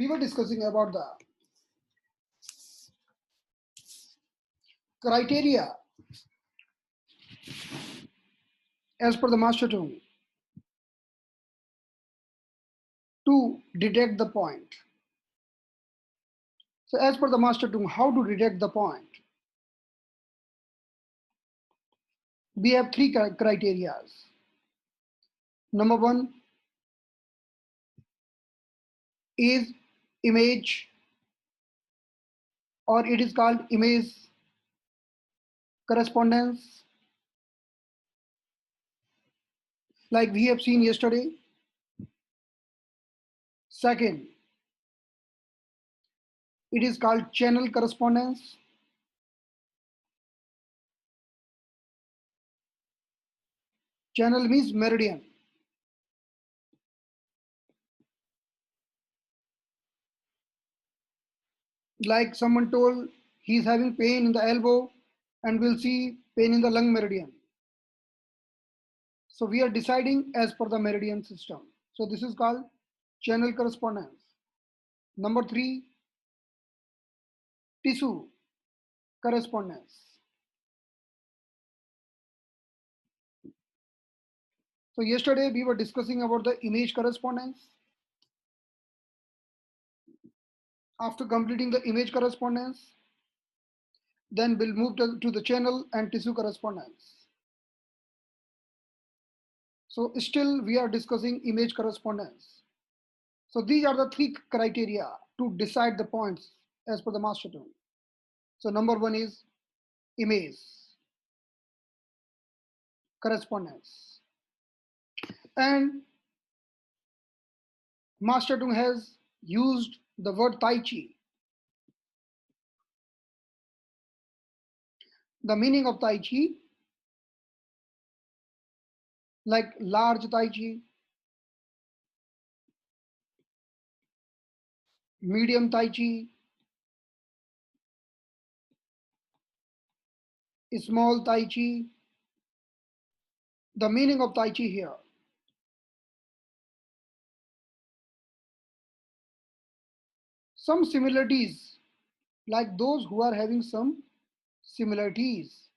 we were discussing about the criteria as per the master tongue to detect the point. So as per the master tongue, how to detect the point? We have three criteria. Number one is image, or it is called image correspondence, like we have seen yesterday. Second, it is called channel correspondence. Channel means meridian. Like someone told he is having pain in the elbow and we'll see pain in the lung meridian. So we are deciding as per the meridian system. So this is called channel correspondence. Number three, tissue correspondence. So yesterday we were discussing about the image correspondence. After completing the image correspondence, then we'll move to the channel and tissue correspondence. So still we are discussing image correspondence. So these are the three criteria to decide the points as per the master tongue. So number one is image correspondence. And master tongue has used the word Tai Chi. The meaning of Tai Chi, like large Tai Chi, medium Tai Chi, small Tai Chi. The meaning of Tai Chi here. Some similarities, like those who are having some similarities,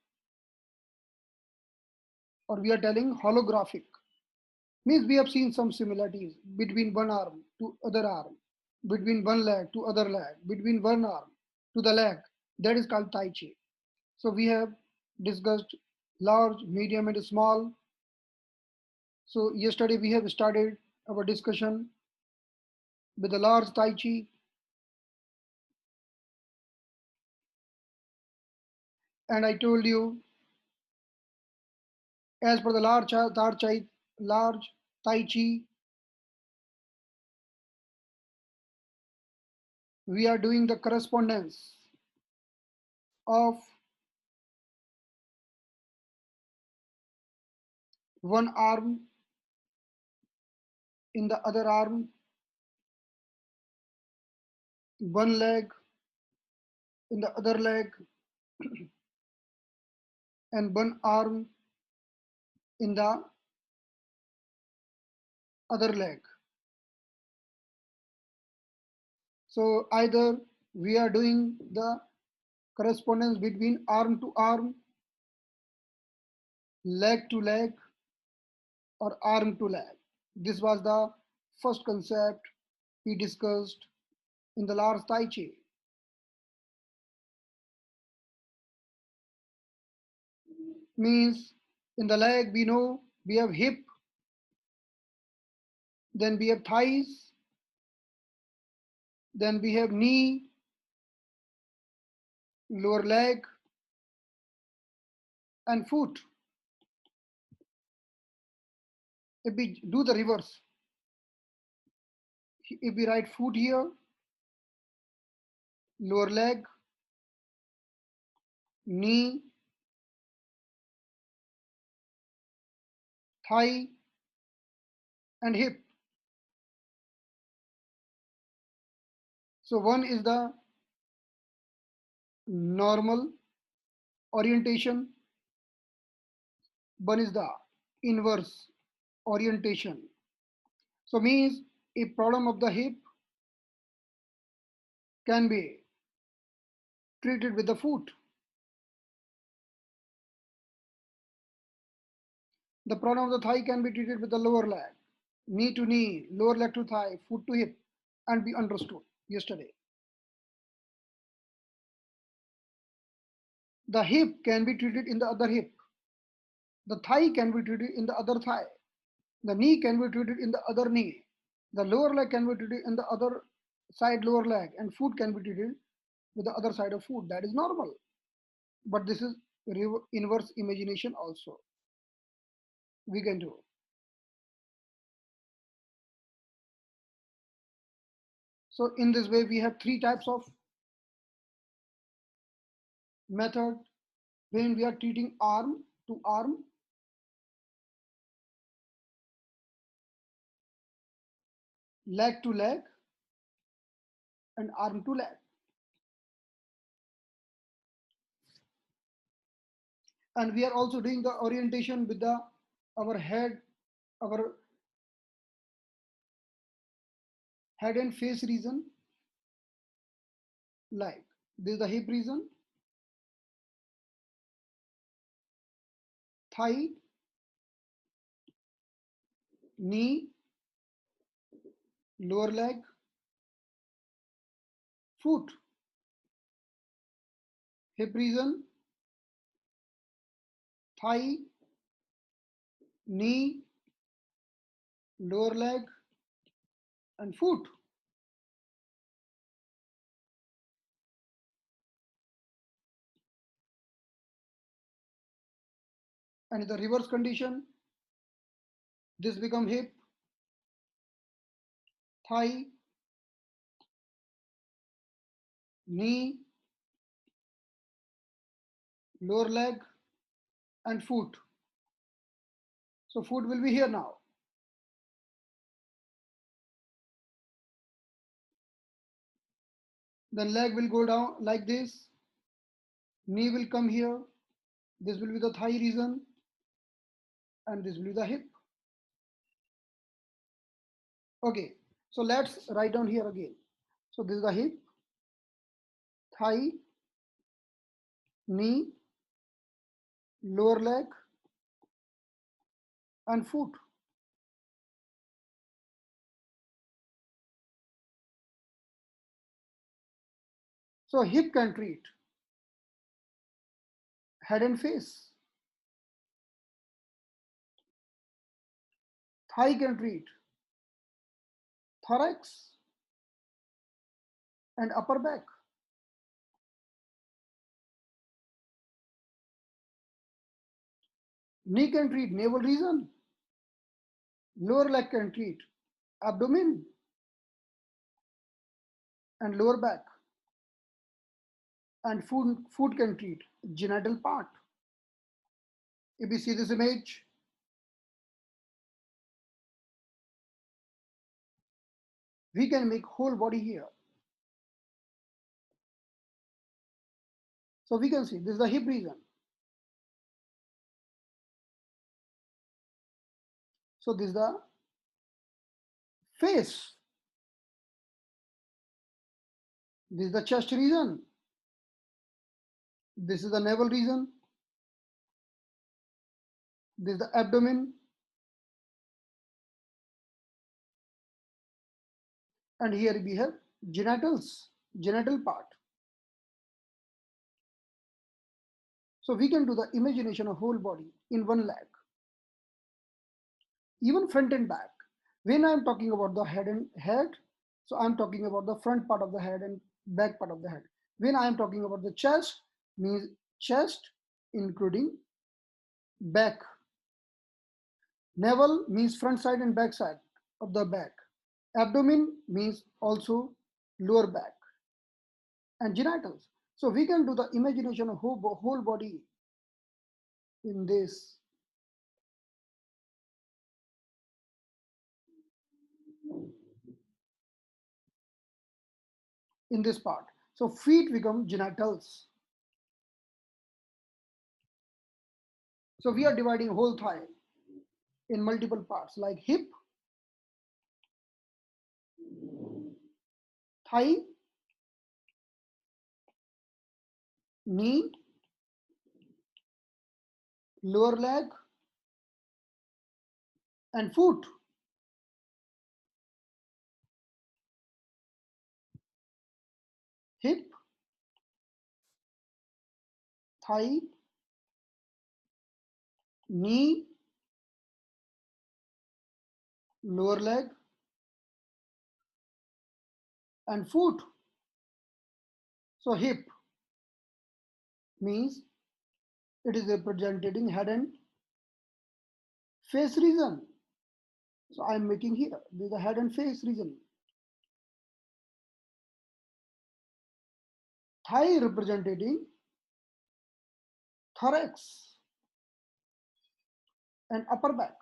or we are telling holographic, means we have seen some similarities between one arm to other arm, between one leg to other leg, between one arm to the leg. That is called Tai Chi. So we have discussed large, medium, and small. So yesterday we have started our discussion with the large Tai Chi. And I told you, as per the large Tai Chi, we are doing the correspondence of one arm in the other arm, one leg in the other leg, and one arm in the other leg. So either we are doing the correspondence between arm to arm, leg to leg, or arm to leg. This was the first concept we discussed in the large Tai Chi. Means in the leg we know we have hip, then we have thighs, then we have knee, lower leg, and foot. If we do the reverse, if we write foot here, lower leg, knee, thigh, and hip. So one is the normal orientation, one is the inverse orientation. So means a problem of the hip, can be treated with the foot. The pronoun of the thigh can be treated with the lower leg, knee to knee, lower leg to thigh, foot to hip, and be understood yesterday. The hip can be treated in the other hip. The thigh can be treated in the other thigh. The knee can be treated in the other knee. The lower leg can be treated in the other side lower leg, and foot can be treated with the other side of foot. That is normal. But this is inverse imagination also. We can do. So in this way, we have three types of method when we are treating arm to arm, leg to leg, and arm to leg. And we are also doing the orientation with the our head and face region. Like this is the hip region, thigh, knee, lower leg, foot, hip region, thigh, knee, lower leg, and foot. And in the reverse condition, this become hip, thigh, knee, lower leg, and foot. So foot will be here now. Then leg will go down like this. Knee will come here. This will be the thigh region, and this will be the hip. Okay, so let's write down here again. So this is the hip, thigh, knee, lower leg, and foot. So hip can treat head and face. Thigh can treat thorax and upper back. Knee can treat navel region. Lower leg can treat abdomen and lower back. And foot can treat genital part. If you see this image, we can make whole body here. So we can see this is the hip region. So this is the face. This is the chest region. This is the navel region. This is the abdomen. And here we have genitals, genital part. So we can do the imagination of whole body in one leg. Even front and back. When I'm talking about the head, so I'm talking about the front part of the head and back part of the head. When I'm talking about the chest, means chest including back. Navel means front side and back side of the back. Abdomen means also lower back. And genitals. So we can do the imagination of whole body in this. In this part. So feet become genitals. So we are dividing whole thigh in multiple parts like hip, thigh, knee, lower leg, and foot. Hip, thigh, knee, lower leg, and foot. So hip means it is representing head and face region. So I am making here, this is the head and face region. Thigh representing thorax and upper back.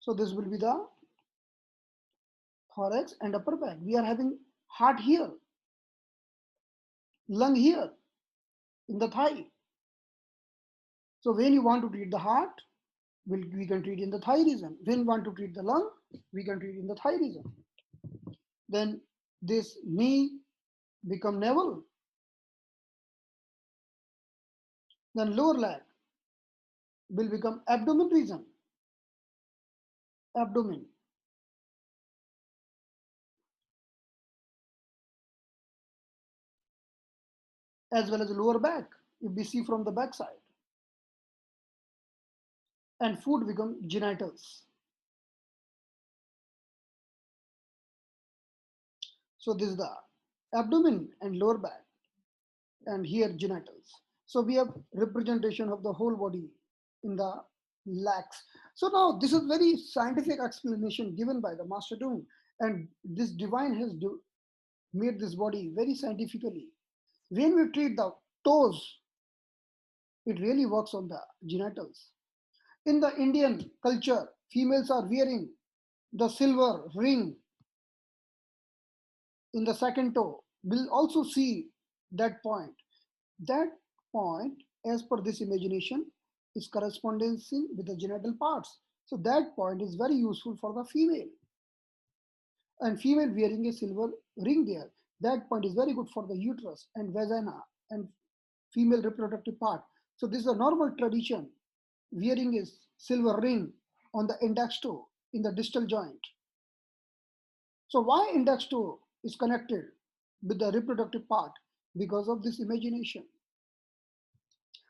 So this will be the thorax and upper back. We are having heart here, lung here in the thigh. So when you want to treat the heart, we can treat in the thigh region. When we want to treat the lung, we can treat in the thigh region. Then this knee become navel. Then lower leg will become abdomen region. Abdomen. As well as lower back, if we see from the back side. And foot become genitals. So this is the abdomen and lower back, and here genitals. So we have representation of the whole body in the legs. So now this is very scientific explanation given by the Master Tung, and this divine has made this body very scientifically. When we treat the toes, it really works on the genitals. In the Indian culture, females are wearing the silver ring in the second toe. We'll also see that point. That point, as per this imagination, is corresponding with the genital parts. So that point is very useful for the female. And female wearing a silver ring there. That point is very good for the uterus and vagina and female reproductive part. So this is a normal tradition, wearing a silver ring on the index toe in the distal joint. So why index toe is connected with the reproductive part? Because of this imagination.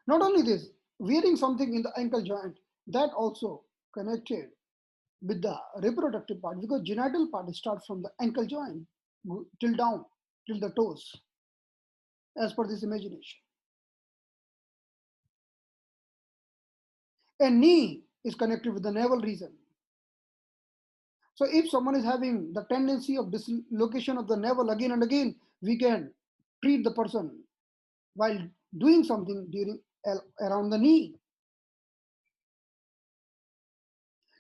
Not only this, wearing something in the ankle joint, that also connected with the reproductive part, because genital part starts from the ankle joint till down, till the toes, as per this imagination. And knee is connected with the navel region. So if someone is having the tendency of dislocation of the navel again and again, we can treat the person while doing something during around the knee.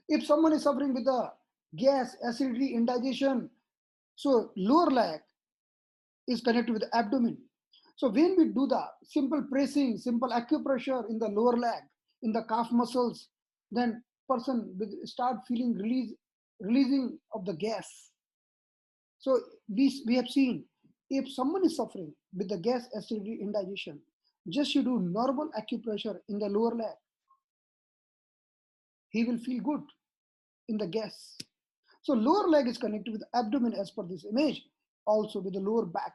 If someone is suffering with the gas, acidity, indigestion, so lower leg is connected with the abdomen. So when we do the simple pressing, simple acupressure in the lower leg, in the calf muscles, then person will start feeling releasing of the gas. So we have seen, if someone is suffering with the gas, acidity, indigestion, just you do normal acupressure in the lower leg, he will feel good in the gas. So lower leg is connected with the abdomen as per this image, also with the lower back.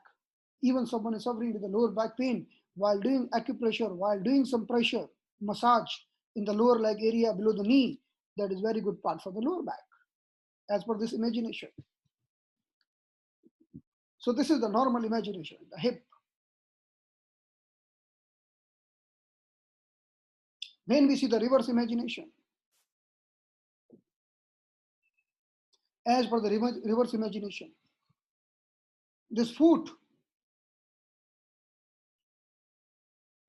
Even someone is suffering with the lower back pain, while doing acupressure, while doing some pressure, massage in the lower leg area below the knee, that is very good part for the lower back, as per this imagination. So this is the normal imagination, the hip. When we see the reverse imagination, as per the reverse imagination, this foot,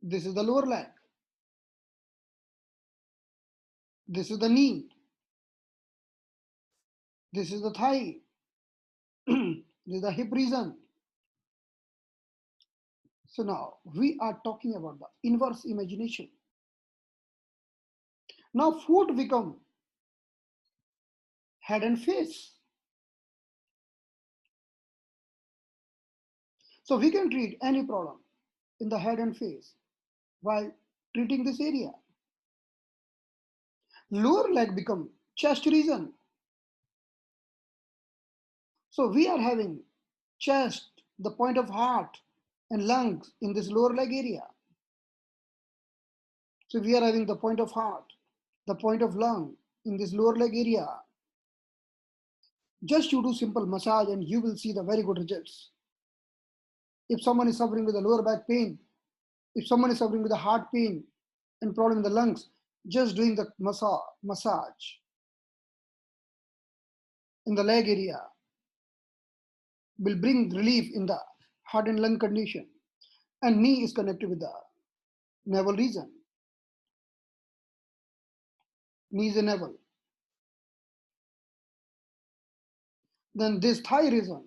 this is the lower leg, this is the knee, this is the thigh, this is the hip region. So now we are talking about the inverse imagination. Now foot become head and face. So we can treat any problem in the head and face while treating this area. Lower leg become chest region. So we are having chest, the point of heart and lungs in this lower leg area. So we are having the point of heart, the point of lung in this lower leg area. Just you do simple massage and you will see the very good results. If someone is suffering with a lower back pain, if someone is suffering with a heart pain and problem in the lungs, just doing the massage in the leg area will bring relief in the heart and lung condition. And knee is connected with the navel region. Knee is the navel. Then this thigh region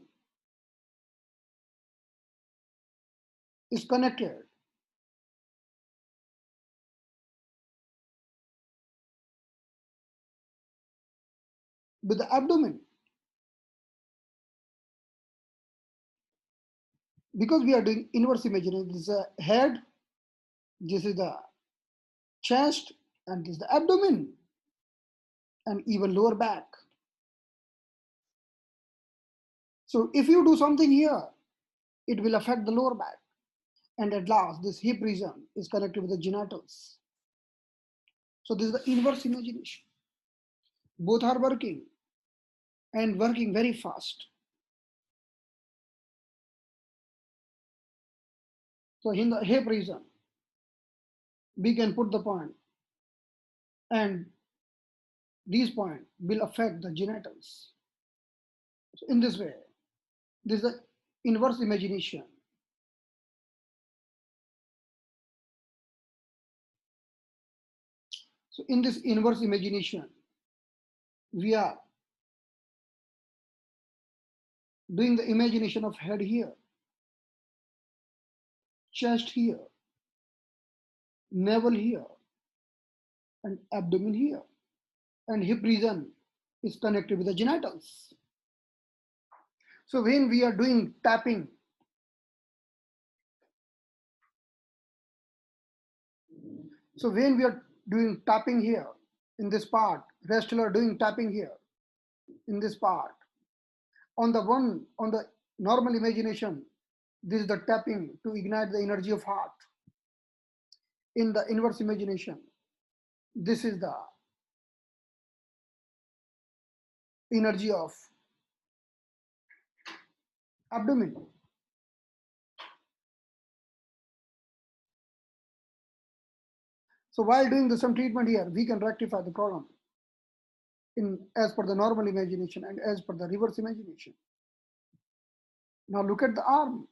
is connected with the abdomen. Because we are doing inverse imaging, this is the head, this is the chest, and this is the abdomen, and even lower back. So if you do something here, it will affect the lower back. And at last, this hip region is connected with the genitals. So this is the inverse imagination. Both are working and working very fast. So in the hip region, we can put the point, and these points will affect the genitals. So in this way, this is the inverse imagination. So in this inverse imagination, we are doing the imagination of head here, chest here, navel here, and abdomen here. And hip region is connected with the genitals. So when we are doing tapping, here in this part, wrestler doing tapping here in this part. On the normal imagination, this is the tapping to ignite the energy of heart. In the inverse imagination, this is the energy of abdomen. So while doing some treatment here, we can rectify the problem as per the normal imagination and as per the reverse imagination. Now look at the arm.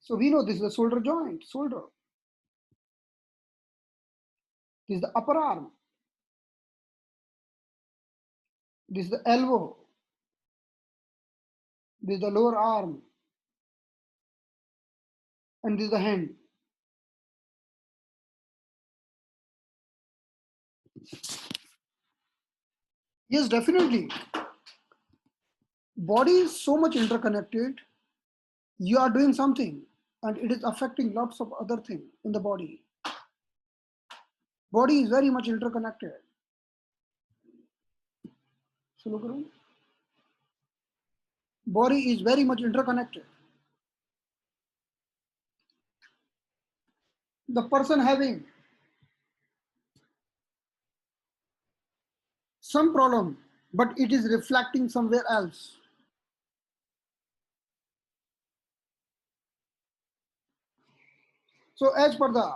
So we know this is the shoulder joint, shoulder. This is the upper arm. This is the elbow. This is the lower arm. And this is the hand. Yes, definitely. Body is so much interconnected. You are doing something and it is affecting lots of other things in the body. Body is very much interconnected. So look around. Body is very much interconnected. The person having some problem, but it is reflecting somewhere else. So as per the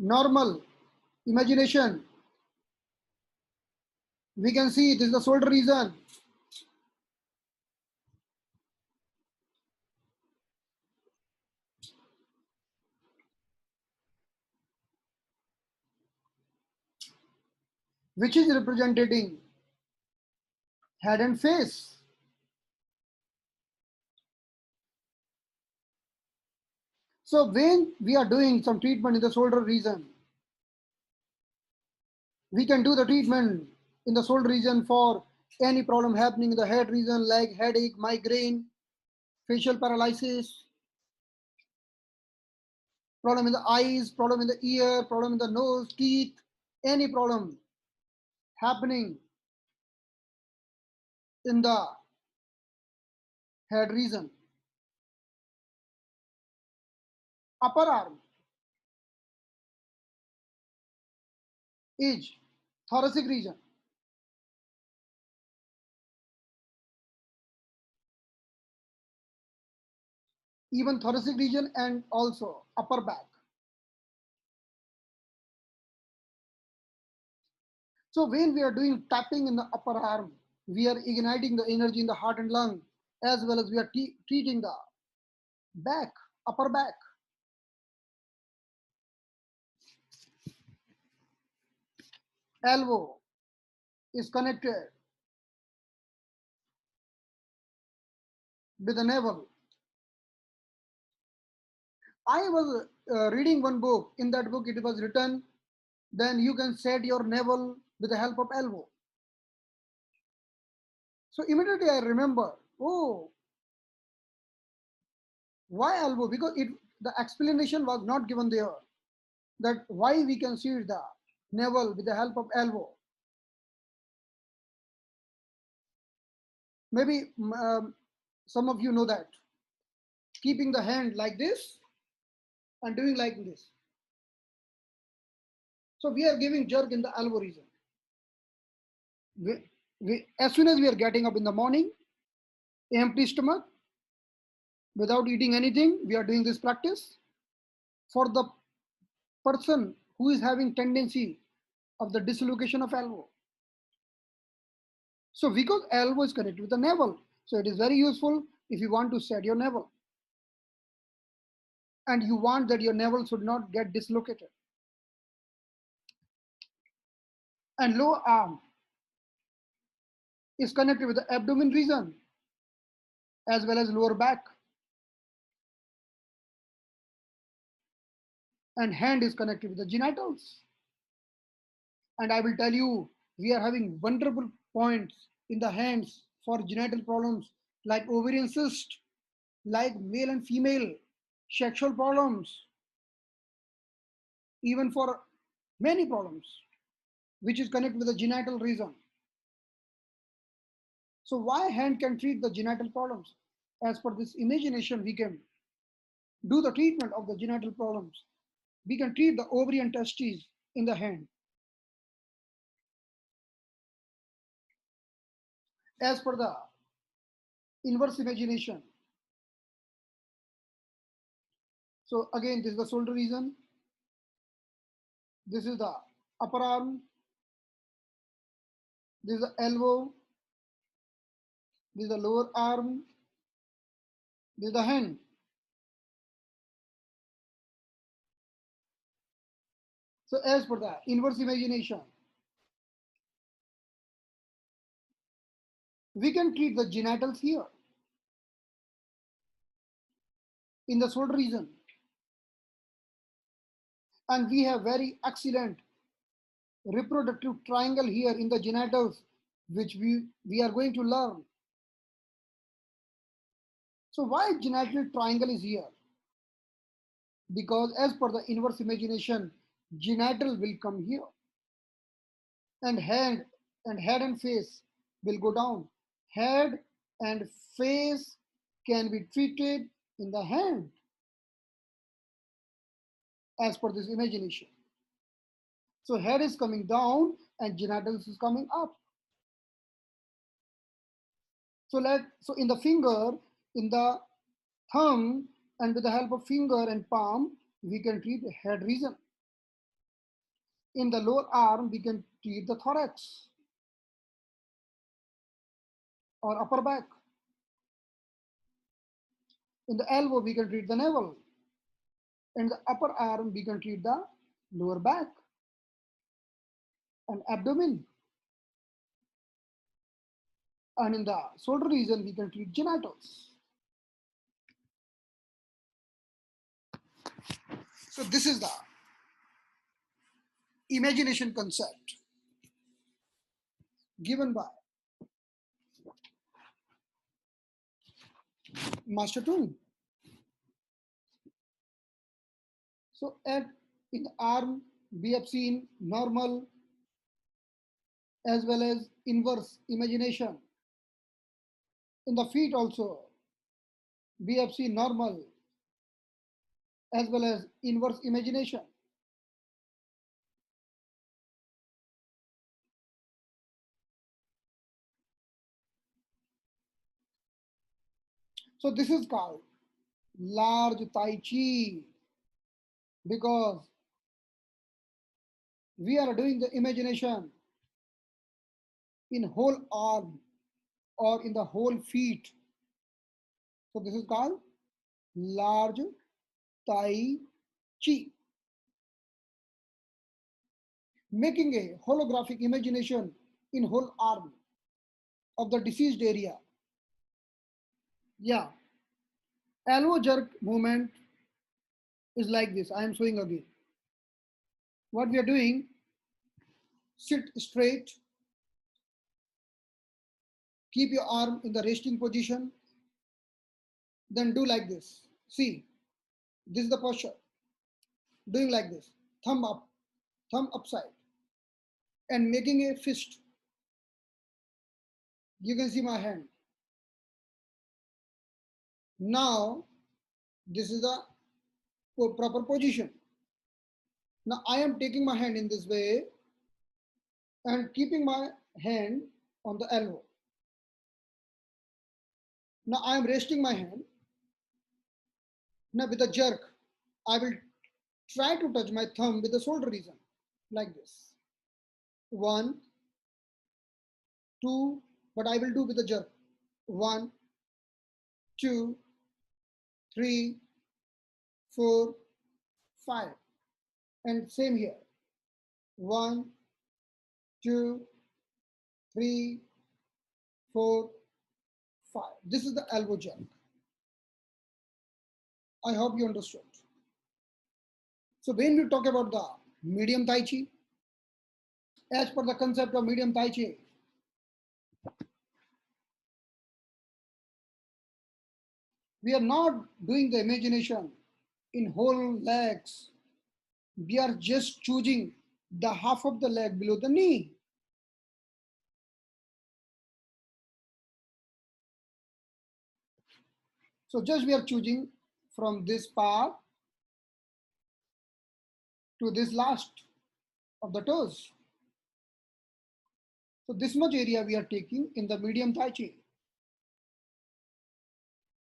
normal imagination, we can see this is the shoulder region. Which is representing head and face. So when we are doing some treatment in the shoulder region, we can do the treatment in the shoulder region for any problem happening in the head region like headache, migraine, facial paralysis, problem in the eyes, problem in the ear, problem in the nose, teeth, any problem happening in the head region. Upper arm is thoracic region. Even thoracic region and also upper back. So when we are doing tapping in the upper arm, we are igniting the energy in the heart and lung, as well as we are treating the back, upper back. Elbow is connected with the navel. I was reading one book. In that book, it was written, then you can set your navel with the help of elbow. So immediately I remember, oh, why elbow? Because the explanation was not given there that why we can see the navel with the help of elbow. Maybe some of you know that. Keeping the hand like this and doing like this. So we are giving jerk in the elbow region. As soon as we are getting up in the morning, empty stomach, without eating anything, we are doing this practice. For the person who is having tendency of the dislocation of elbow. So because elbow is connected with the navel, so it is very useful if you want to set your navel. And you want that your navel should not get dislocated. And lower arm is connected with the abdomen region as well as lower back. And hand is connected with the genitals. And I will tell you, we are having wonderful points in the hands for genital problems like ovarian cyst, like male and female sexual problems, even for many problems, which is connected with the genital region. So why hand can treat the genital problems? As per this imagination, we can do the treatment of the genital problems. We can treat the ovary and testes in the hand. As per the inverse imagination. So again, this is the shoulder region. This is the upper arm. This is the elbow. This is the lower arm. This is the hand. So as per the inverse imagination, we can treat the genitals here in the shoulder region. And we have very excellent reproductive triangle here in the genitals, which we are going to learn. So why genital triangle is here? Because as per the inverse imagination, genital will come here. And head and face will go down. Head and face can be treated in the hand as per this imagination. So head is coming down and genitals is coming up. So in the finger, in the thumb, and with the help of finger and palm, we can treat the head region. In the lower arm, we can treat the thorax or upper back. In the elbow, we can treat the navel. In the upper arm, we can treat the lower back and abdomen. And in the shoulder region, we can treat genitals. So this is the imagination concept. given by Master Tung. So at in the arm we have seen normal as well as inverse imagination. In the feet also we have seen normal as well as inverse imagination. So this is called large Tai Chi because we are doing the imagination in whole arm or in the whole feet. So this is called large Tai Chi. Making a holographic imagination in whole arm of the deceased area. Yeah, elbow jerk movement is like this. I am showing again. What we are doing, sit straight, keep your arm in the resting position, then do like this. See, this is the posture. Doing like this, thumb up, thumb upside, and making a fist. You can see my hand. Now, this is the proper position. Now, I am taking my hand in this way and keeping my hand on the elbow. Now, I am resting my hand. Now, with a jerk, I will try to touch my thumb with the shoulder region, like this. 1, 2, but I will do with a jerk. 1, 2, 3, 4, 5. And same here. 1, 2, 3, 4, 5. This is the elbow jerk. I hope you understood. So when we talk about the medium Tai Chi, as per the concept of medium Tai Chi, we are not doing the imagination in whole legs. We are just choosing the half of the leg below the knee. So just we are choosing from this part to this last of the toes. So this much area we are taking in the medium Tai Chi.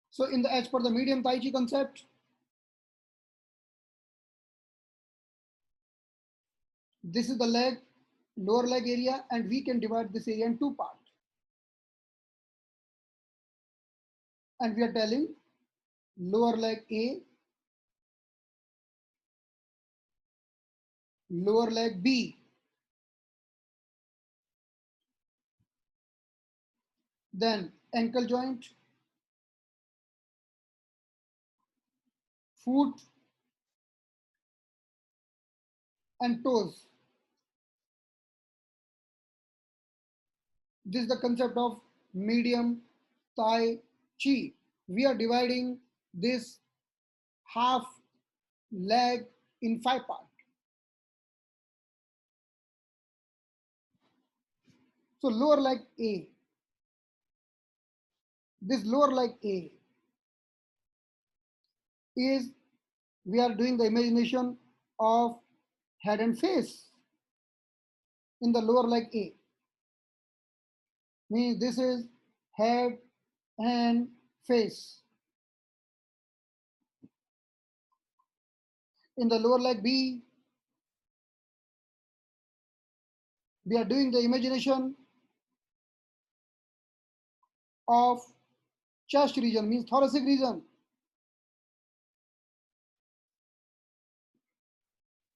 So in the as per the medium Tai Chi concept, this is the leg, lower leg area, and we can divide this area in two parts. And we are telling lower leg A, lower leg B. Then ankle joint, foot, and toes. This is the concept of medium Tai Chi. We are dividing this half leg in 5 parts. So lower leg A, this lower leg A is, we are doing the imagination of head and face in the lower leg A. Means this is head and face. In the lower leg B, we are doing the imagination of chest region, means thoracic region.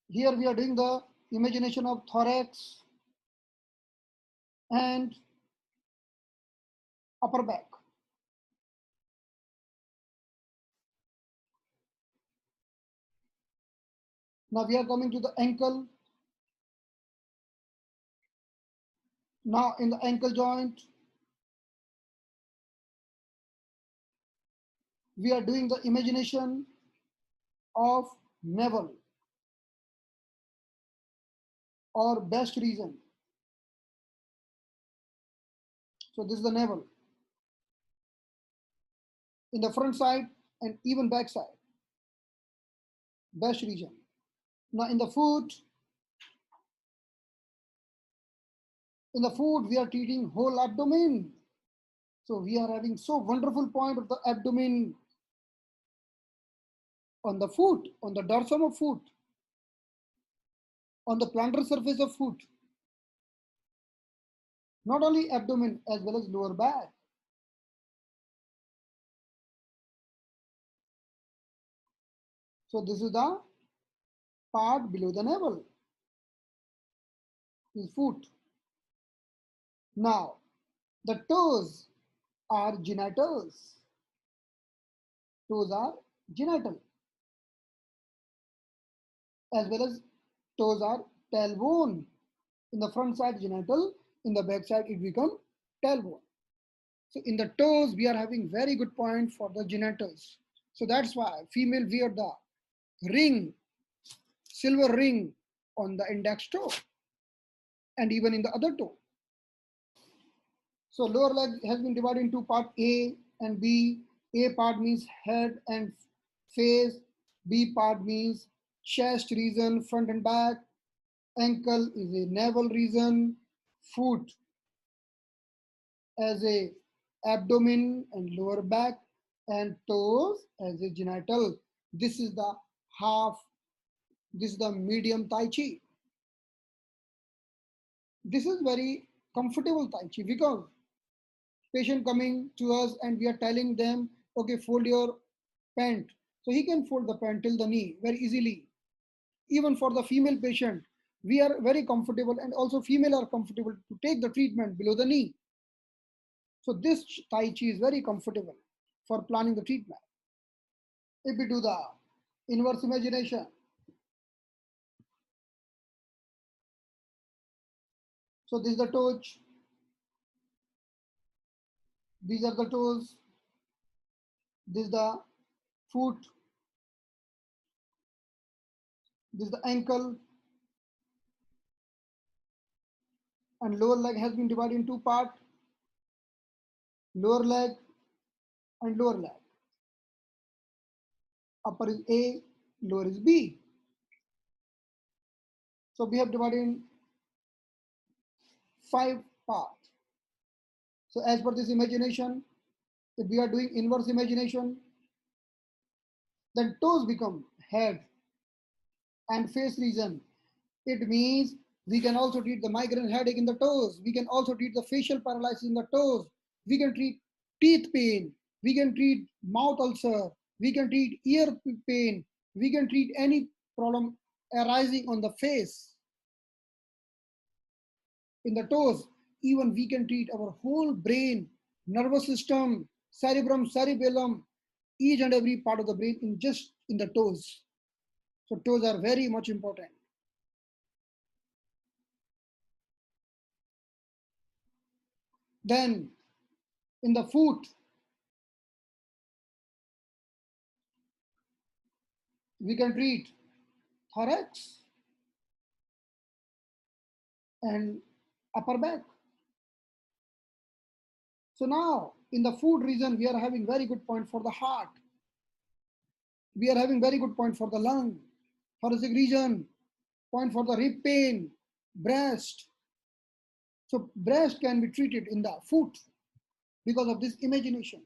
Here we are doing the imagination of thorax and upper back. Now we are coming to the ankle. Now in the ankle joint, we are doing the imagination of navel or best region. So this is the navel in the front side and even back side, best region. Now in the foot we are treating whole abdomen. So we are having so wonderful point of the abdomen on the foot, on the dorsum of foot, on the plantar surface of foot. Not only abdomen as well as lower back. So this is the part below the navel, is foot. Now the toes are genitals. Toes are genital as well as toes are tailbone. In the front side genital, in the back side it become tailbone. So in the toes we are having very good point for the genitals. So that's why female wear the ring, silver ring on the index toe and even in the other toe. So lower leg has been divided into part A and B. A part means head and face. B part means chest region, front and back. Ankle is a navel region. Foot as a abdomen and lower back, and toes as a genital. This is the half, this is the medium Tai Chi. This is very comfortable Tai Chi because patient coming to us and we are telling them, okay, fold your pant. So he can fold the pant till the knee very easily. Even for the female patient, we are very comfortable and also female are comfortable to take the treatment below the knee. So this Tai Chi is very comfortable for planning the treatment. If we do the inverse imagination, so this is the toes, these are the toes, this is the foot, this is the ankle, and lower leg has been divided in two parts, lower leg and lower leg. Upper is A, lower is B. So we have divided in 5 parts. So as per this imagination, if we are doing inverse imagination, then toes become head and face region. It means we can also treat the migraine headache in the toes. We can also treat the facial paralysis in the toes. We can treat teeth pain. We can treat mouth ulcer. We can treat ear pain. We can treat any problem arising on the face. In the toes, even we can treat our whole brain, nervous system, cerebrum, cerebellum, each and every part of the brain in just in the toes. So toes are very much important. Then in the foot, we can treat thorax and upper back. So now in the foot region, we are having very good point for the heart. We are having very good point for the lung, thoracic region, point for the rib pain, breast. So breast can be treated in the foot because of this imagination.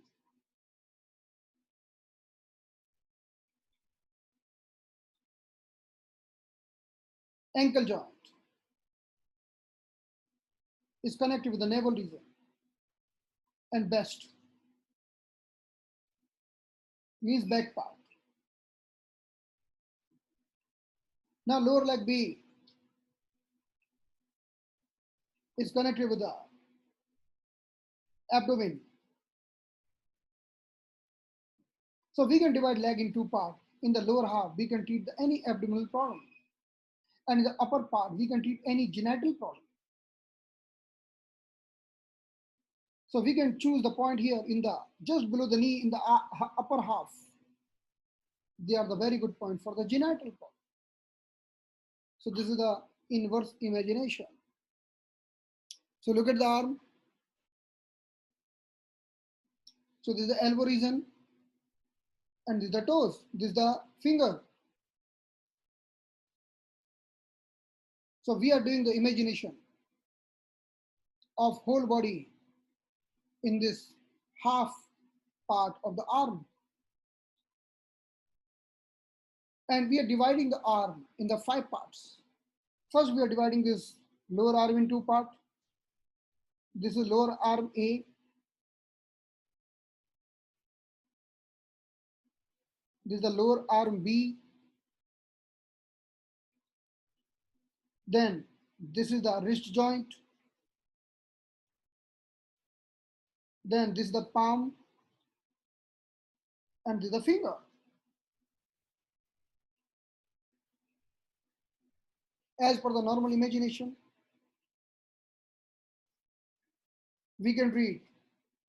Ankle joint is connected with the navel region and best means back part. Now lower leg B is connected with the abdomen. So we can divide leg in two parts. In the lower half, we can treat any abdominal problem. And in the upper part, we can treat any genital problem. So we can choose the point here in the just below the knee in the upper half. They are the very good point for the genital part. So this is the inverse imagination. So look at the arm. So this is the elbow region, and this is the toes. This is the finger. So we are doing the imagination of whole body in this half part of the arm. And we are dividing the arm in the 5 parts. First, we are dividing this lower arm in 2 parts. This is lower arm A. This is the lower arm B. Then this is the wrist joint. Then this is the palm. And this is the finger. As per the normal imagination, we can read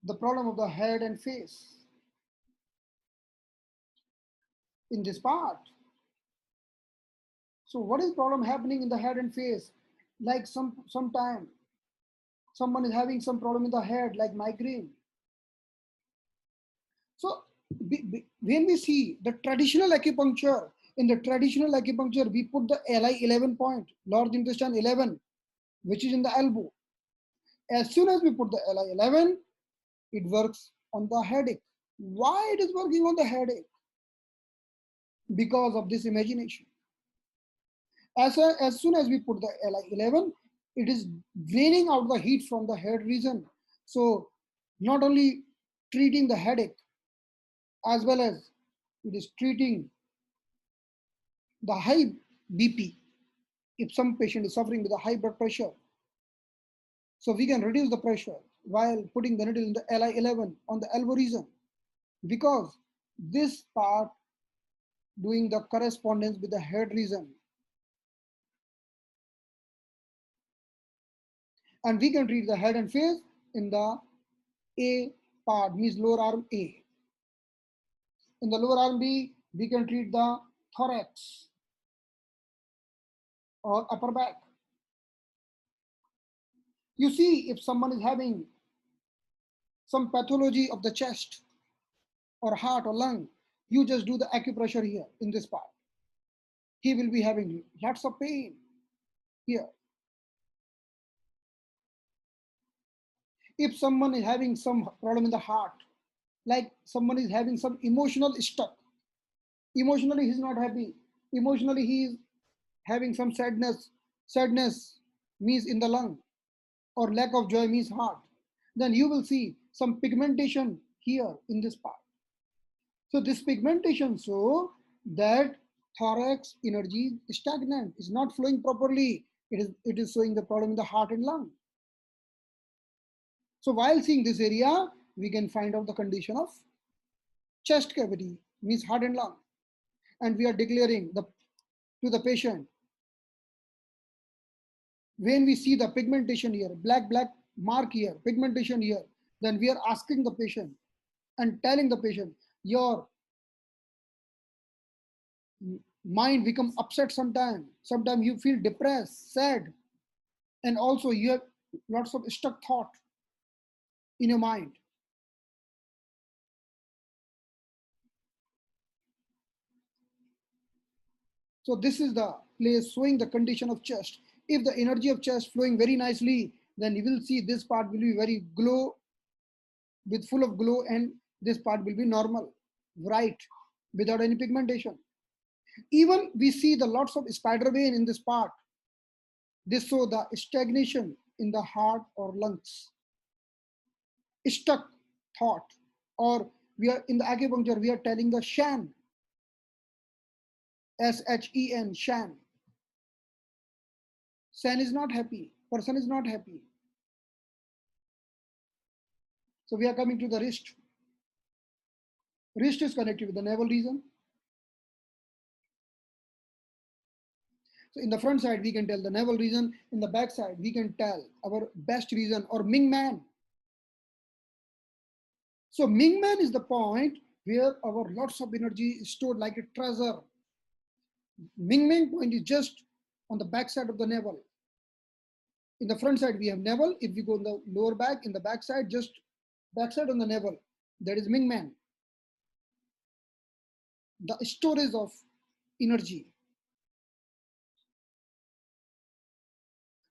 the problem of the head and face in this part. So what is problem happening in the head and face? Like sometime someone is having some problem in the head, like migraine. So when we see the traditional acupuncture, in the traditional acupuncture, we put the LI 11 point, large intestine 11, which is in the elbow. As soon as we put the LI 11, it works on the headache. Why it is working on the headache? Because of this imagination. As soon as we put the LI 11, it is draining out the heat from the head region. So not only treating the headache, as well as it is treating the high BP. If some patient is suffering with a high blood pressure, so we can reduce the pressure while putting the needle in the LI 11 on the elbow region, because this part doing the correspondence with the head region. And we can treat the head and face in the A part, means lower arm A. In the lower arm B, we can treat the thorax or upper back. You see, if someone is having some pathology of the chest or heart or lung, you just do the acupressure here in this part. He will be having lots of pain here. If someone is having some problem in the heart, like someone is having some emotional stuck, emotionally he's not happy, emotionally he is having some sadness means in the lung, or lack of joy means heart, then you will see some pigmentation here in this part. So this pigmentation show that thorax energy is stagnant, is not flowing properly. It is showing the problem in the heart and lung. So while seeing this area, we can find out the condition of chest cavity, means heart and lung. And we are declaring to the patient, when we see the pigmentation here, black mark here, pigmentation here, then we are asking the patient and telling the patient, your mind become upset sometimes you feel depressed, sad, and also you have lots of stuck thought in your mind. So this is the place showing the condition of chest. If the energy of chest flowing very nicely, then you will see this part will be very glow, with full of glow, and this part will be normal, bright, without any pigmentation. Even we see the lots of spider vein in this part. This show the stagnation in the heart or lungs, stuck thought, or we are in the acupuncture, we are telling the shan, SHEN, shan. Shan is not happy, person is not happy. So we are coming to the wrist. Wrist is connected with the navel region. So in the front side, we can tell the navel region. In the back side, we can tell our best region or Ming Man. So Mingman is the point where our lots of energy is stored like a treasure. Mingman point is just on the back side of the navel. In the front side, we have navel. If we go in the lower back, in the back side, just back side on the navel, that is Mingman, the storage of energy,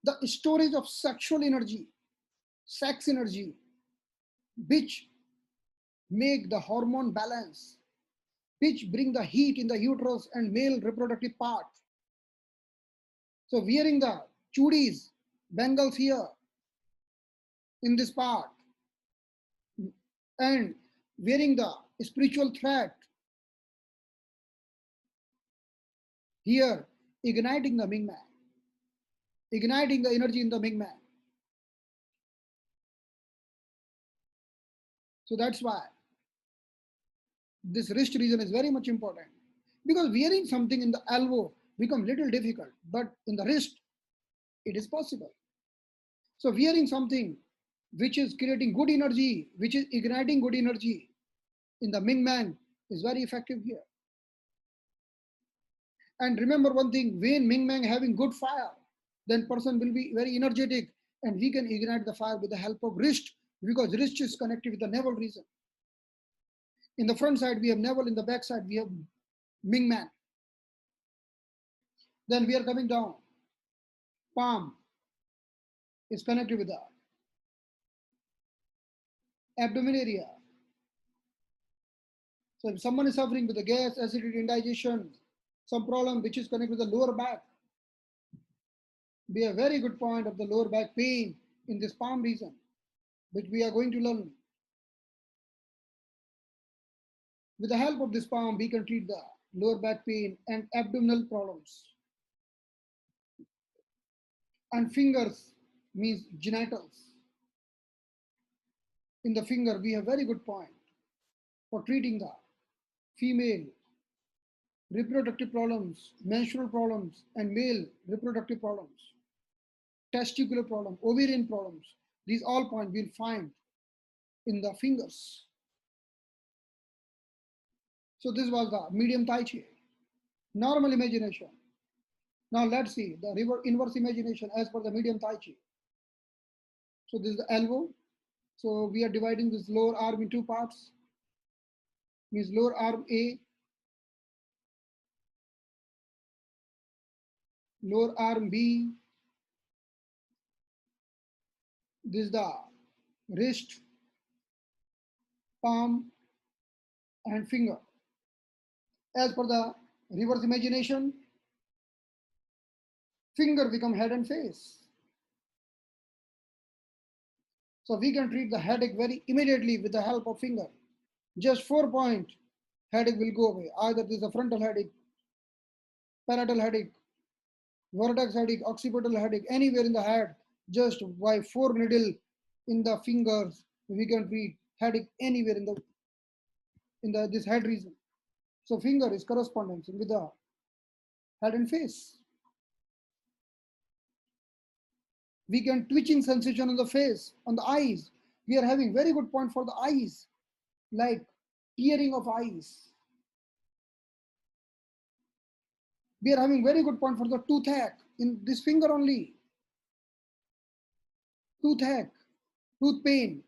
the storage of sexual energy, sex energy, which make the hormone balance, which bring the heat in the uterus and male reproductive part. So wearing the chudis, bangles here in this part, and wearing the spiritual thread here, igniting the Mingman, igniting the energy in the Mingman. So that's why this wrist region is very much important, because wearing something in the elbow becomes little difficult, but in the wrist it is possible. So wearing something which is creating good energy, which is igniting good energy in the Mingman is very effective here. And remember one thing, when Mingman having good fire, then person will be very energetic, and we can ignite the fire with the help of wrist, because wrist is connected with the navel region. In the front side, we have navel. In the back side, we have Mingman. Then we are coming down. Palm is connected with the abdomen area. So if someone is suffering with the gas, acidity, indigestion, some problem which is connected with the lower back, be a very good point of the lower back pain in this palm region, which we are going to learn. With the help of this palm, we can treat the lower back pain and abdominal problems. And fingers means genitals. In the finger, we have very good point for treating the female reproductive problems, menstrual problems, and male reproductive problems, testicular problem, ovarian problems. These all points we'll find in the fingers. So this was the medium Tai Chi. Normal imagination. Now let's see the inverse imagination as per the medium Tai Chi. So this is the elbow. So we are dividing this lower arm in two parts. Means lower arm A, lower arm B. This is the wrist, palm, and finger. As per the reverse imagination, finger become head and face. So we can treat the headache very immediately with the help of finger. Just 4 point headache will go away. Either this is a frontal headache, parietal headache, vertex headache, occipital headache, anywhere in the head, just by 4 needle in the fingers, we can treat headache anywhere in the this head region. So finger is correspondence with the head and face. We can twitching sensation on the face, on the eyes. We are having very good point for the eyes, like tearing of eyes. We are having very good point for the toothache in this finger only. Toothache, tooth pain,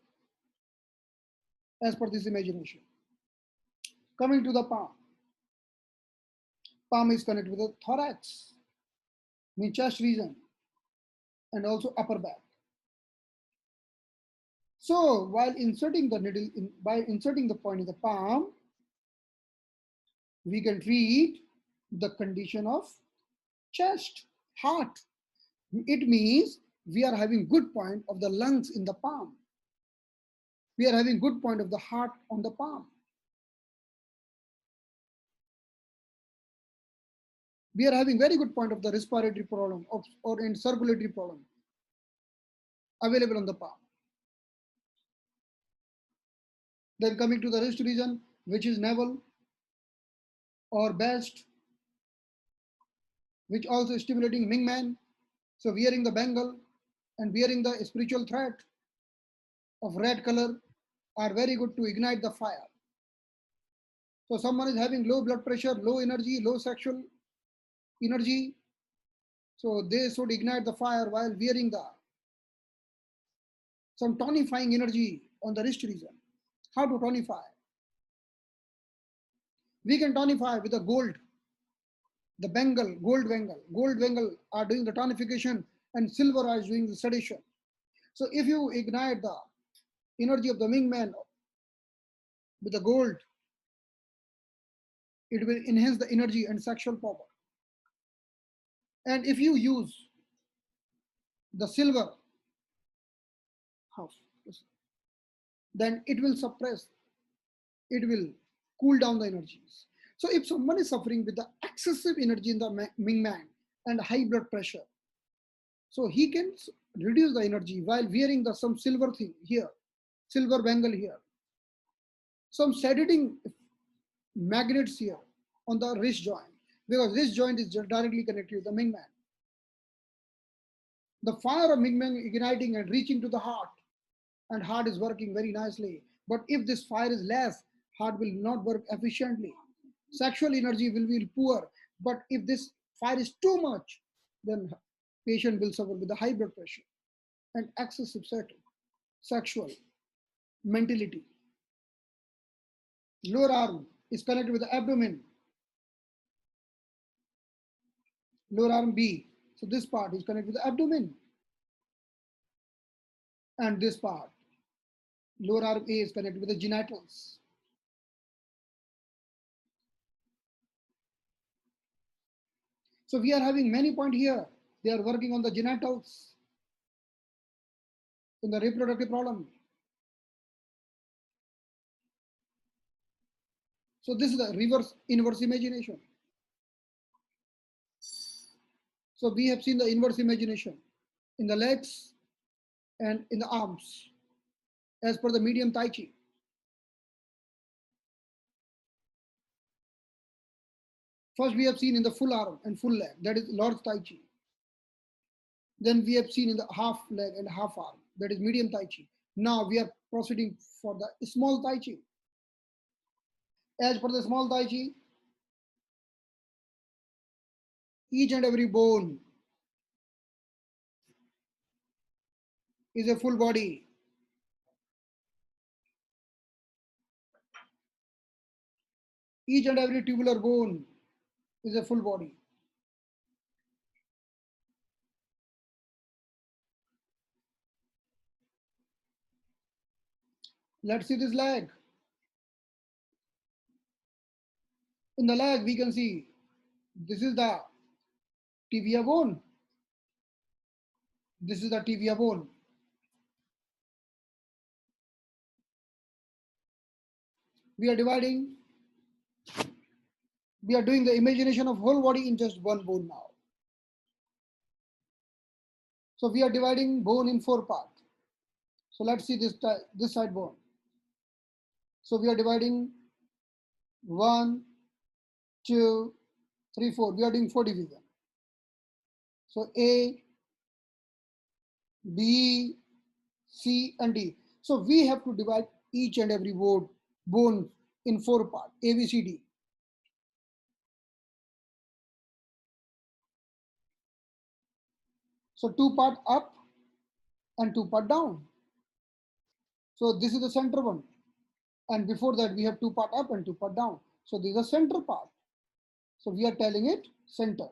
as per this imagination. Coming to the palm. Palm is connected with the thorax, means chest region, and also upper back. So while inserting the needle, by inserting the point in the palm, we can treat the condition of chest, heart. It means we are having good point of the lungs in the palm. We are having good point of the heart on the palm. We are having very good point of the respiratory problem or in circulatory problem available on the palm. Then coming to the wrist region, which is navel or best, which also stimulating Mingman. So wearing the bangle and wearing the spiritual thread of red color are very good to ignite the fire. So someone is having low blood pressure, low energy, low sexual energy. So they should ignite the fire while wearing the some tonifying energy on the wrist region. How to tonify? We can tonify with the gold, the bengal, gold bengal. Gold bengal are doing the tonification and silver is doing the sedation. So if you ignite the energy of the Ming man with the gold, it will enhance the energy and sexual power. And if you use the silver house, then it will suppress, it will cool down the energies. So if someone is suffering with the excessive energy in the Ming man and high blood pressure, so he can reduce the energy while wearing the some silver thing here, silver bangle here, some sedating magnets here on the wrist joint, because wrist joint is directly connected to the Ming man. The fire of Ming man igniting and reaching to the heart, and heart is working very nicely. But if this fire is less, heart will not work efficiently. Sexual energy will be poor. But if this fire is too much, then patient will suffer with the high blood pressure and excessive sexual mentality. Lower arm is connected with the abdomen. Lower arm B. So this part is connected with the abdomen. And this part, lower arm A, is connected with the genitals. So we are having many points here. They are working on the genitals in the reproductive problem. So this is the reverse inverse imagination. So we have seen the inverse imagination in the legs and in the arms as per the medium Tai Chi. First we have seen in the full arm and full leg, that is large Tai Chi. Then we have seen in the half leg and half arm, that is medium Tai Chi. Now we are proceeding for the small Tai Chi. As per the small Tai Chi, each and every bone is a full body. Each and every tubular bone is a full body. Let's see this leg. In the leg, we can see this is the tibia bone. This is the tibia bone. We are dividing, we are doing the imagination of whole body in just one bone now. So we are dividing bone in 4 parts. So let's see this side bone. So we are dividing 1, 2, 3, 4. We are doing 4 division. So A, B, C, and D. So we have to divide each and every bone in 4 parts, A, B, C, D. So 2 part up and 2 part down. So this is the center one. And before that, we have 2 part up and 2 part down. So this is the center part. So we are telling it center.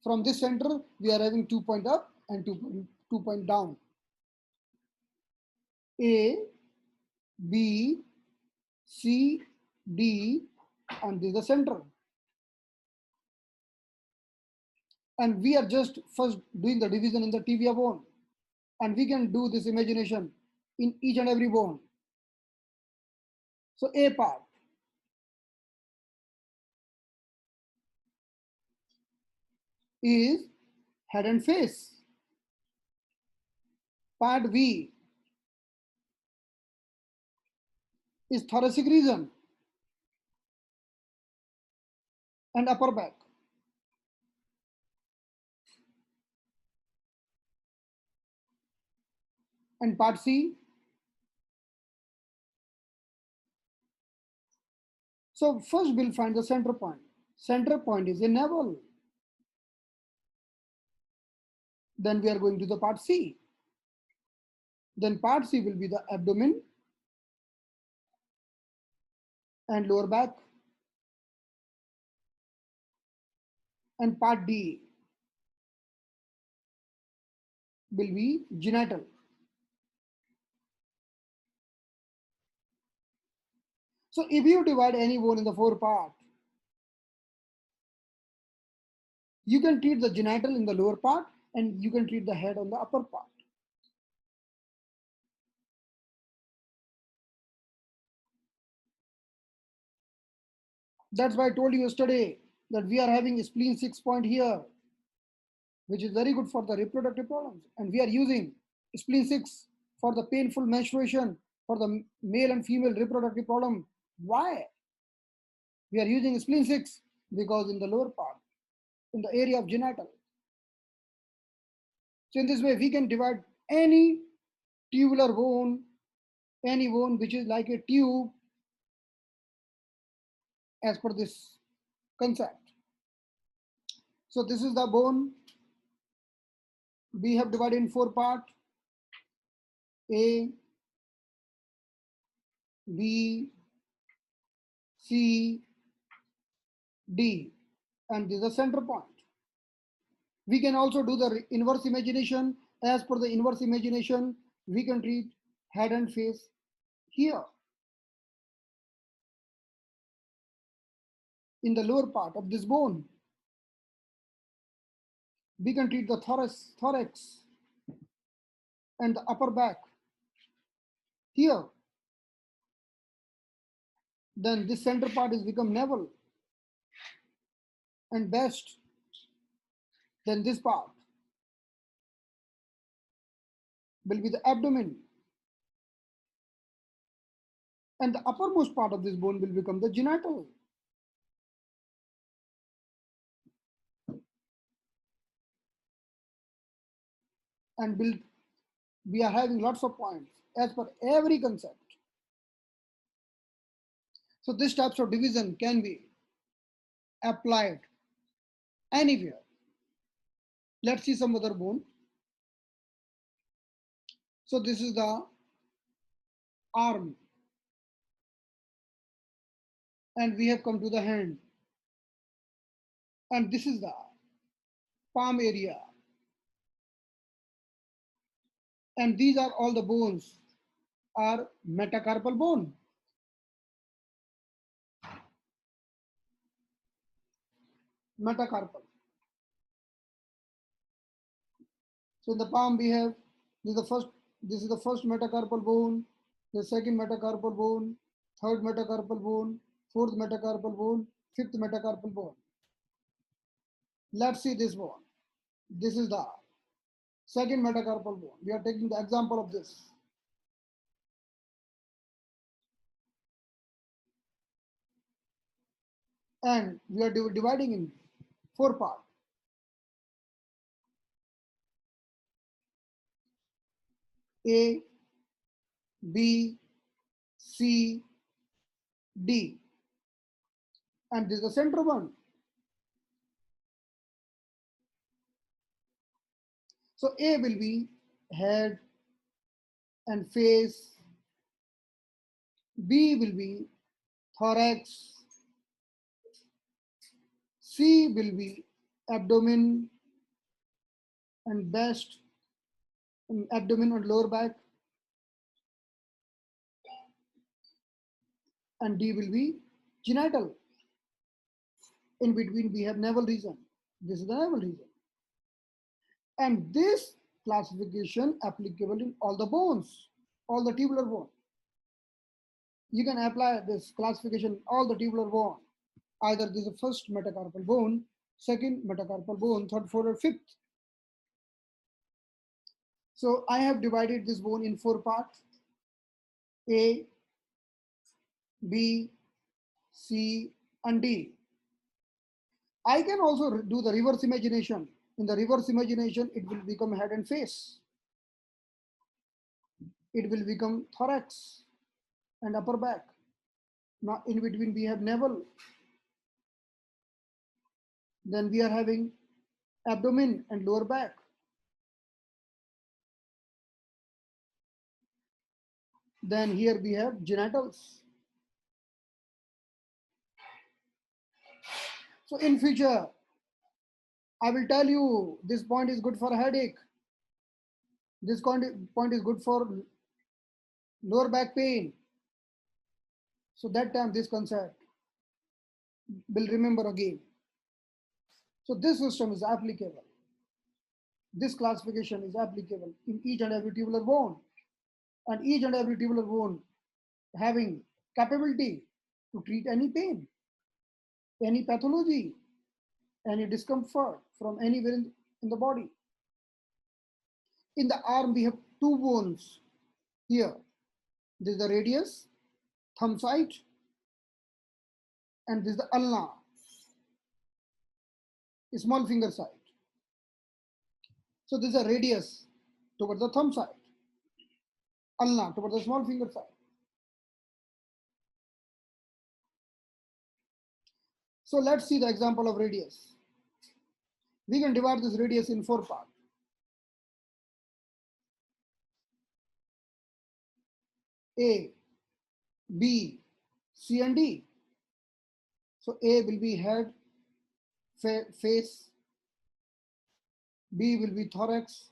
From this center, we are having 2 point up and 2 point down. A, B, C, D, and this is the center. And we are just first doing the division in the tibia bone. And we can do this imagination in each and every bone. So A part is head and face. Part B is thoracic region and upper back. And part C. So first we'll find the center point. Center point is a navel. Then we are going to the part C. Then part C will be the abdomen and lower back. And part D will be genital. So if you divide any bone in the four parts, you can treat the genital in the lower part and you can treat the head on the upper part. That's why I told you yesterday that we are having a spleen 6 point here, which is very good for the reproductive problems. And we are using spleen 6 for the painful menstruation for the male and female reproductive problem. Why? We are using spleen 6 because in the lower part, in the area of genital. So in this way, we can divide any tubular bone, any bone which is like a tube as per this concept. So this is the bone. We have divided in four parts: A, B, C, D, and this is the center point. We can also do the inverse imagination. As per the inverse imagination, we can treat head and face here in the lower part of this bone. We can treat the thorax and the upper back here. Then this center part is become navel and breast. Then this part will be the abdomen. And the uppermost part of this bone will become the genital. And we are having lots of points as per every concept. So this types of division can be applied anywhere. Let's see some other bone. So this is the arm. And we have come to the hand. And this is the palm area. And these are all the bones are metacarpal bone. Metacarpal. So in the palm we have this is the first metacarpal bone, the second metacarpal bone, third metacarpal bone, fourth metacarpal bone, fifth metacarpal bone. Let's see this bone. This is the second metacarpal bone. We are taking the example of this. And we are dividing in four parts. A, B, C, D. And this is the center one. So A will be head and face. B will be thorax. C will be abdomen and breast, abdomen and lower back. And D will be genital. In between we have navel region. This is the navel region. And this classification applicable in all the bones, all the tubular bone. You can apply this classification in all the tubular bone. Either this is the first metacarpal bone, second metacarpal bone, third, fourth, or fifth. So I have divided this bone in four parts: A, B, C, and D. I can also do the reverse imagination. In the reverse imagination, it will become head and face. it will become thorax and upper back. Now in between we have navel. Then we are having abdomen and lower back. Then here we have genitals. So in future, I will tell you this point is good for headache. This point is good for lower back pain. So that time this concept will remember again. So this system is applicable. This classification is applicable in each and every tubular bone, and each and every tubular bone having capability to treat any pain, any pathology, any discomfort from anywhere in the body. In the arm, we have two bones here. This is the radius, thumb side, and this is the ulna, small finger side. So this is a radius towards the thumb side, ulna towards the small finger side. So let's see the example of radius. We can divide this radius in 4 parts. A, B, C, and D. So A will be head, face, B will be thorax,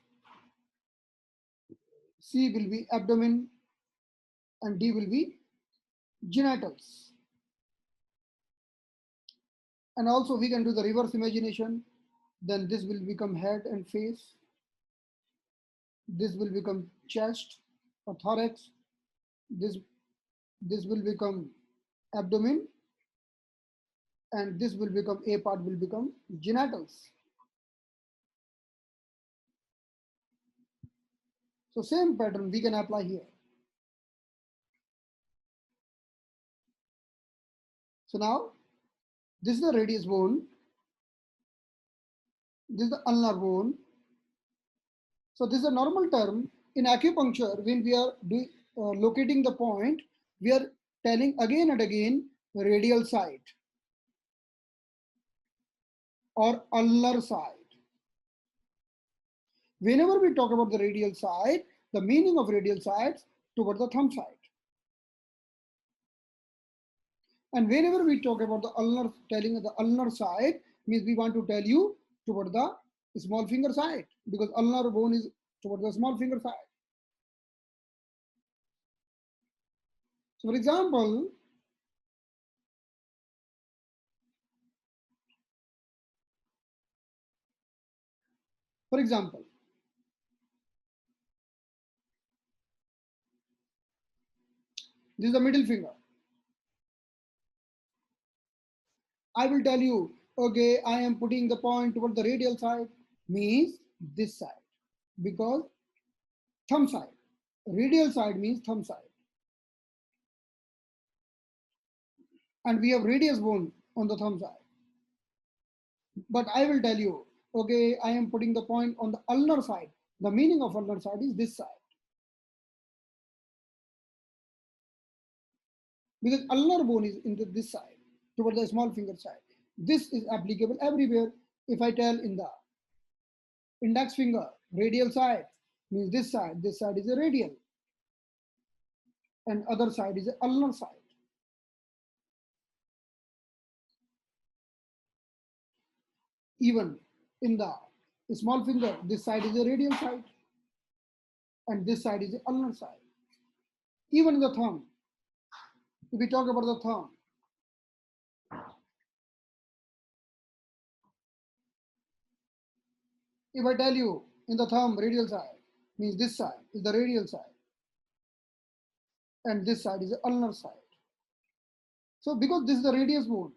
C will be abdomen, and D will be genitals. And also we can do the reverse imagination. Then this will become head and face. This will become chest or thorax. This will become abdomen, and this will become A part will become genitals. So same pattern we can apply here. So now this is the radius bone. This is the ulnar bone. So this is a normal term in acupuncture. When we are locating the point, we are telling again and again radial side or ulnar side. Whenever we talk about the radial side, the meaning of radial sides towards the thumb side. And whenever we talk about the ulnar, telling the ulnar side means we want to tell you toward the small finger side, because ulnar bone is toward the small finger side. So for example, this is the middle finger. I will tell you, okay, I am putting the point toward the radial side, means this side, because thumb side. Radial side means thumb side. And we have radius bone on the thumb side. But I will tell you, okay, I am putting the point on the ulnar side. The meaning of ulnar side is this side. Because ulnar bone is in this side, toward the small finger side. This is applicable everywhere. If I tell in the index finger, radial side, means this side is a radial, and other side is a ulnar side. Even in the small finger, this side is a radial side, and this side is the ulnar side. Even in the thumb, if we talk about the thumb, if I tell you in the thumb radial side, means this side is the radial side, and this side is the ulnar side. So because this is the radius bone,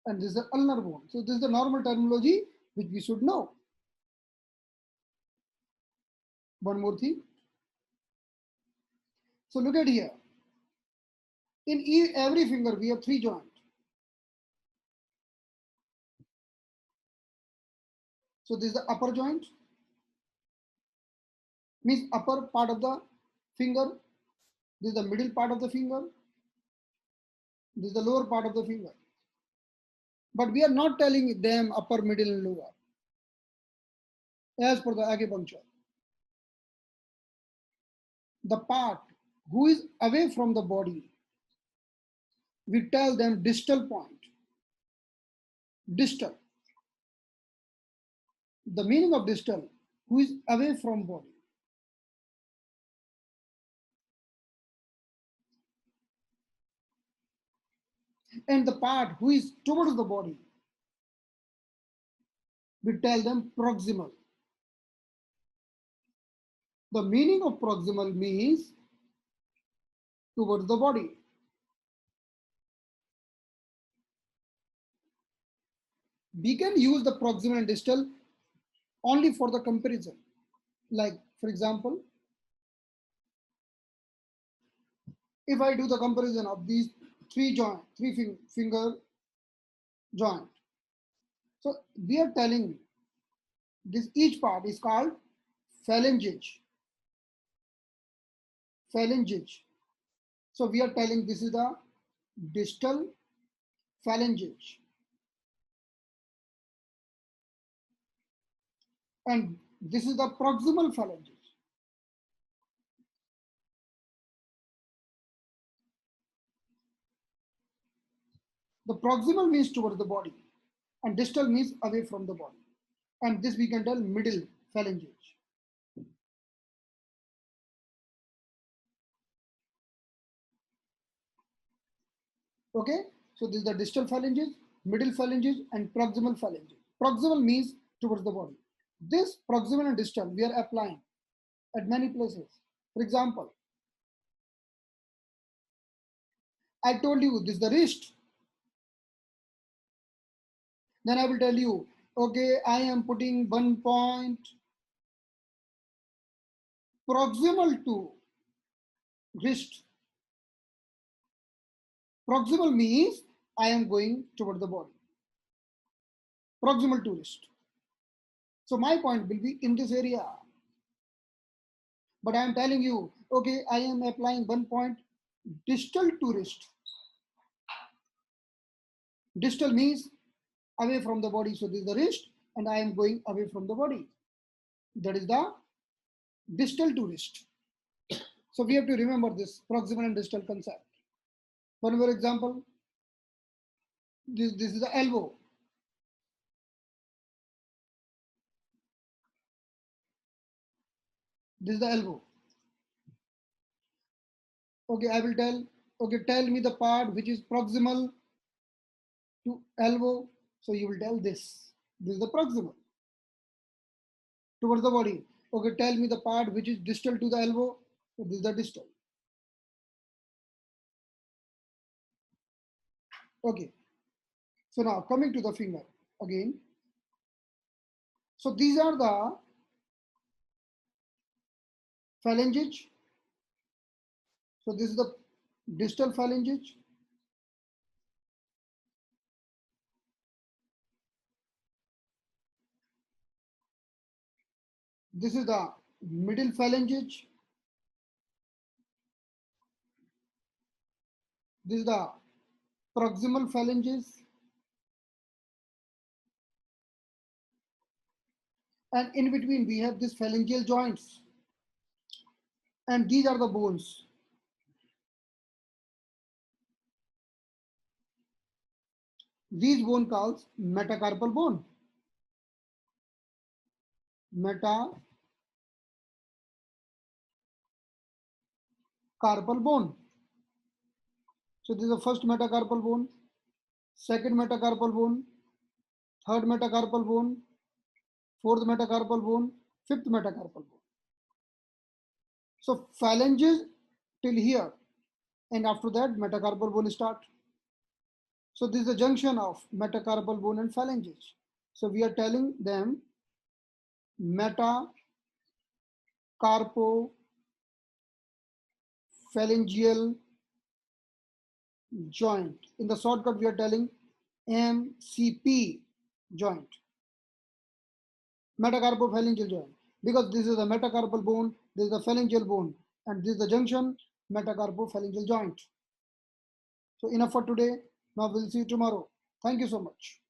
and this is the ulnar bone, so this is the normal terminology which we should know. One more thing. So look at here. In every finger, we have 3 joints. So this is the upper joint, means upper part of the finger. This is the middle part of the finger. This is the lower part of the finger. But we are not telling them upper, middle, and lower as per the acupuncture. The part who is away from the body, we tell them distal point. Distal. The meaning of distal, who is away from body. And the part who is towards the body, we tell them proximal. The meaning of proximal means towards the body. We can use the proximal and distal only for the comparison. Like, for example, if I do the comparison of these three finger joint, so we are telling this each part is called phalangage. Phalangage. So we are telling this is the distal phalangage. And this is the proximal phalangage. The proximal means towards the body and distal means away from the body. And this we can tell middle phalangage. Okay, so this is the distal phalanges, middle phalanges, and proximal phalanges. Proximal means towards the body. This proximal and distal we are applying at many places. For example, I told you this is the wrist. Then I will tell you, okay, I am putting 1 point proximal to wrist. Proximal means I am going toward the body. Proximal to wrist. So my point will be in this area. But I am telling you, okay, I am applying 1 point distal to wrist. Distal means away from the body. So this is the wrist and I am going away from the body. That is the distal to wrist. So we have to remember this proximal and distal concept. One more example, this is the elbow. This is the elbow. Okay, I will tell, okay, tell me the part which is proximal to elbow. So you will tell this. This is the proximal towards the body. Okay, tell me the part which is distal to the elbow. So this is the distal. Okay. So now coming to the finger again. So these are the phalanges. So this is the distal phalanges. This is the middle phalanges. This is the proximal phalanges. And in between we have these phalangeal joints. And these are the bones. These bone calls metacarpal bone. Metacarpal bone. So this is the first metacarpal bone, second metacarpal bone, third metacarpal bone, fourth metacarpal bone, fifth metacarpal bone. So phalanges till here, and after that metacarpal bone start. So this is the junction of metacarpal bone and phalanges. So we are telling them metacarpophalangeal joint. In the shortcut we are telling MCP joint. Metacarpophalangeal joint, because this is the metacarpal bone This is the phalangeal bone, and this is the junction metacarpophalangeal joint. So enough for today. Now we'll see you tomorrow. Thank you so much.